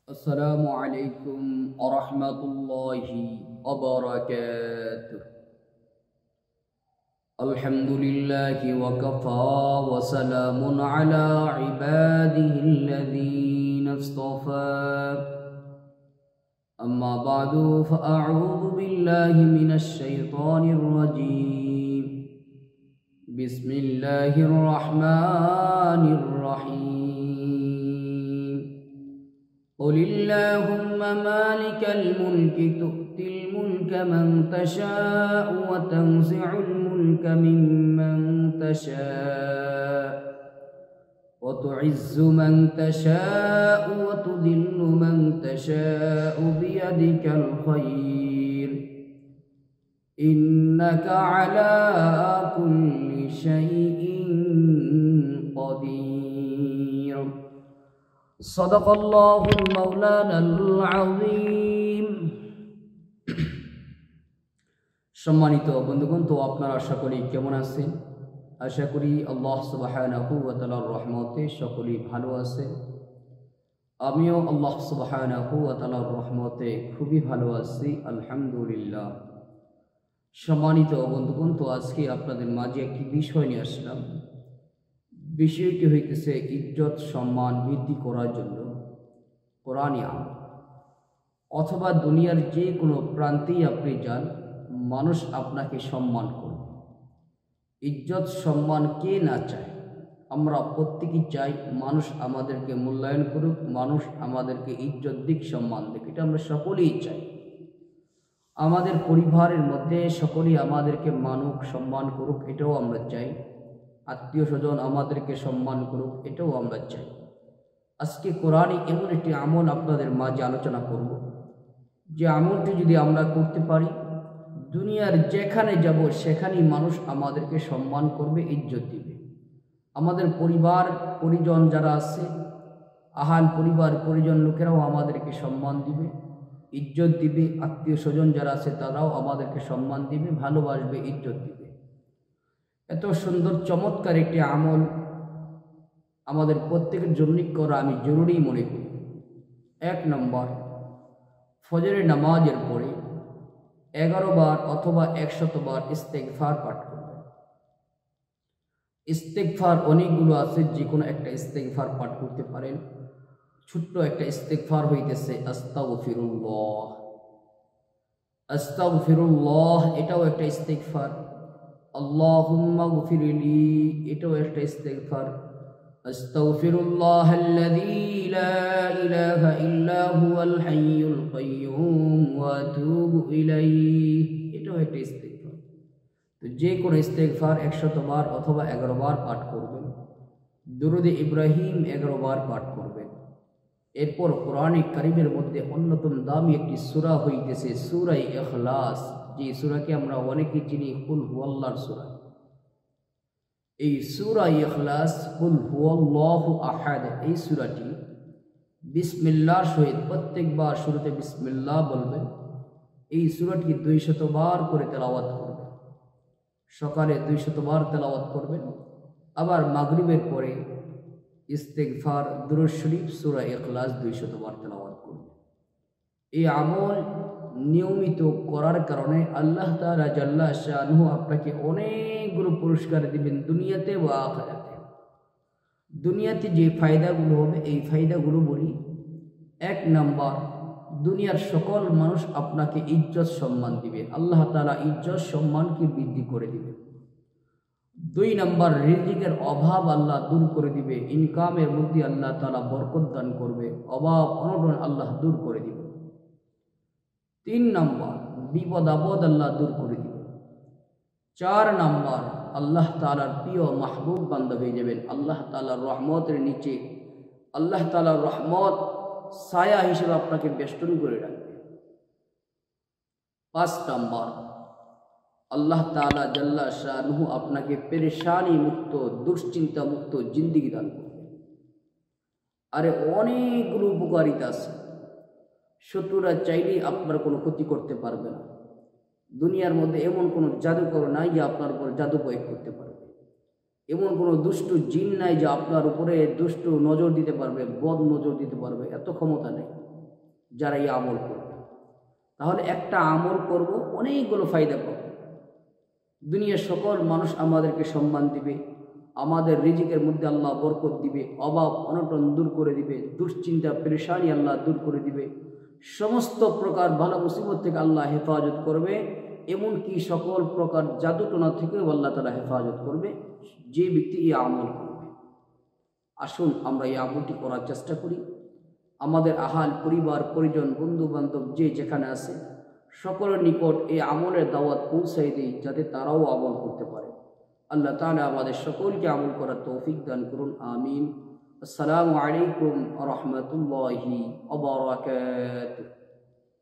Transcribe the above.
السلام عليكم ورحمة الله وبركاته. الحمد لله وكفى وسلام على عباده الذين اصطفى. أما بعد فأعوذ بالله من الشيطان الرجيم. بسم الله الرحمن الرحيم. قل اللهم مالك الملك تؤتي الملك من تشاء وتنزع الملك ممن تشاء وتعز من تشاء وتذل من تشاء بيدك الخير إنك على كل شيء قدير. صدق الله المولانا العظيم. সম্মানিত বন্ধুগণ, তো আপনারা সকলেই কেমন আছেন? আশা করি আল্লাহ সুবহানাহু ওয়া তাআলার রহমতে সকলেই ভালো আছেন। আমিও আল্লাহ সুবহানাহু ওয়া তাআলার রহমতে খুবই ভালো আছি, আলহামদুলিল্লাহ। সম্মানিত বন্ধুগণ, তো আজকে আপনাদের মাঝে একটি বিষয় নিয়ে আসলাম। বিষয়টি হইতেছে ইজ্জত সম্মান বৃদ্ধি করার জন্য কোরআনী আমল, অথবা দুনিয়ার যে কোনো প্রান্তেই আপনি যান, মানুষ আপনাকে সম্মান করবে। ইজ্জত সম্মান কে না চায়? আমরা প্রত্যেকেই চাই মানুষ আমাদেরকে মূল্যায়ন করুক, মানুষ আমাদেরকে ইজ্জত দিক, সম্মান দিক। এটা আমরা সকলেই চাই। আমাদের পরিবারের মধ্যে সকলেই আমাদেরকে মানুক, সম্মান করুক, এটাও আমরা চাই। আত্মীয় স্বজন আমাদেরকে সম্মান করুক, এটাও আমরা চাই। আজকে কোরআনে এমন একটি আমল আপনাদের মাঝে আলোচনা করব, যে আমলটি যদি আমরা করতে পারি, দুনিয়ার যেখানে যাব সেখানেই মানুষ আমাদেরকে সম্মান করবে, ইজ্জত দিবে। আমাদের পরিবার পরিজন যারা আছে, আহাল পরিবার পরিজন লোকেরাও আমাদেরকে সম্মান দিবে, ইজ্জত দিবে। আত্মীয় স্বজন যারা আছে তারাও আমাদেরকে সম্মান দিবে, ভালোবাসবে, ইজ্জত দিবে। এত সুন্দর চমৎকার একটি আমল আমাদের প্রত্যেকের জন্য করা আমি জরুরি মনে করি। 1 নম্বর, ফজরের নামাজের পরে 11 বার অথবা 100 বার ইস্তেগফার পাঠ করবেন। ইস্তেগফার অনেকগুলো আছে, যে কোনো একটা ইস্তেগফার পাঠ করতে পারেন। ছোট্ট একটা ইস্তেগফার হইতেছে আস্তাগফিরুল্লাহ। আস্তাগফিরুল্লাহ এটাও একটা ইস্তেগফার। আল্লাহুম্মা গফিরলি এটাও একটা ইস্তেগফার। আস্তাগফিরুল্লাহাল্লাযী লা ইলাহা ইল্লা হুয়াল হাইয়ুল কাইয়্যুম ওয়া আতুবু ইলাইহি এটাও একটা ইস্তেগফার। তো যে কোনো ইস্তেগফার 100 বার অথবা 11 বার পাঠ করবেন। দুরূদে ইব্রাহিম 11 বার পাঠ করবেন। এরপর কোরআনে কারীমের মধ্যে অন্যতম দামি একটি সূরা হইতেছে সূরা ইখলাস, যে সূরাকে আমরা অনেকেই চিনি কুল হুয়াল্লাহর সূরা। এই সূরা ইখলাস, কুল হুয়াল্লাহু আহাদ, এই সূরাটি বিসমিল্লাহর সহিত প্রত্যেকবার শুরুতে বিসমিল্লাহ বলবেন। এই সূরাটি 200 বার করে তেলাওয়াত করবেন। সকালে 200 বার তেলাওয়াত করবেন, আবার মাগরিবের পরে ইস্তেগফার, দুরূদ শরীফ, সূরা ইখলাস 200 বার তেলাওয়াত করবেন। এই আমল নিয়মিত করার কারণে আল্লাহ তাআলা জাল্লা শানুহু আপনাকে অনেকগুলো পুরস্কার দিবেন, দুনিয়াতে ও আখিরাতে। দুনিয়াতে যে ফায়দাগুলো হবে, এই ফায়দাগুলো বলি। 1 নম্বর, দুনিয়ার সকল মানুষ আপনাকে ইজ্জত সম্মান দিবে, আল্লাহ তাআলা ইজ্জত সম্মানকে বৃদ্ধি করে দিবেন। 2 নম্বর, রিজিকের অভাব আল্লাহ দূর করে দিবে, ইনকামের মধ্যে আল্লাহ তাআলা বরকত দান করবে, অভাব অনটন আল্লাহ দূর করে দিবে। 3 নম্বর, বিপদ আপদ আল্লাহ দূর করে দিবে। 4 নম্বর, আল্লাহ তাআলার প্রিয় মাহবুব বান্দা হয়ে যাবেন। আল্লাহ তাআলার রহমতের নিচে আল্লাহ তাআলার রহমত ছায়া হিসেবে আপনাকে বেষ্টন করে রাখবে। 5 নম্বর, আল্লাহ তাআলা জাল্লা শানুহু আপনাকে পেরেশানি মুক্ত, দুশ্চিন্তা মুক্ত জিন্দেগি দান করবে। আরে অনেকগুলো উপকারিতা আছে। শত্রুরা চাইলেই আপনার কোনো ক্ষতি করতে পারবে না। দুনিয়ার মধ্যে এমন কোনো জাদুকর নাই যে আপনার উপর জাদু প্রয়োগ করতে পারবে। এমন কোনো দুষ্টু জিন নাই যে আপনার উপরে দুষ্টু নজর দিতে পারবে, বদ নজর দিতে পারবে, এত ক্ষমতা নেই। যারা এই আমল করবে। তাহলে একটা আমল করব, অনেকগুলো ফায়দা পাবো। দুনিয়ার সকল মানুষ আমাদেরকে সম্মান দিবে, আমাদের রিজিকের মধ্যে আল্লাহ বরকত দিবে, অভাব অনটন দূর করে দিবে, দুশ্চিন্তা পেরেশানি আল্লাহ দূর করে দিবে, সমস্ত প্রকার ভালো মুসিবত থেকে আল্লাহ হেফাজত করবে, এমনকি সকল প্রকার জাদুটোনা থেকেও আল্লাহ তাআলা হেফাজত করবে যে ব্যক্তি এই আমল করবে। আসুন আমরা এই আমলটি করার চেষ্টা করি। আমাদের আহাল পরিবার পরিজন বন্ধু বান্ধব যে যেখানে আছে সকলের নিকট এই আমলের দাওয়াত পৌঁছাই দিই, যাতে তারাও আমল করতে পারে। আল্লাহ তাআলা আমাদের সকলকে আমল করার তৌফিক দান করুন, আমিন। আসসালামু আলাইকুম ওয়া রাহমাতুল্লাহি ওয়া বারাকাতুহু।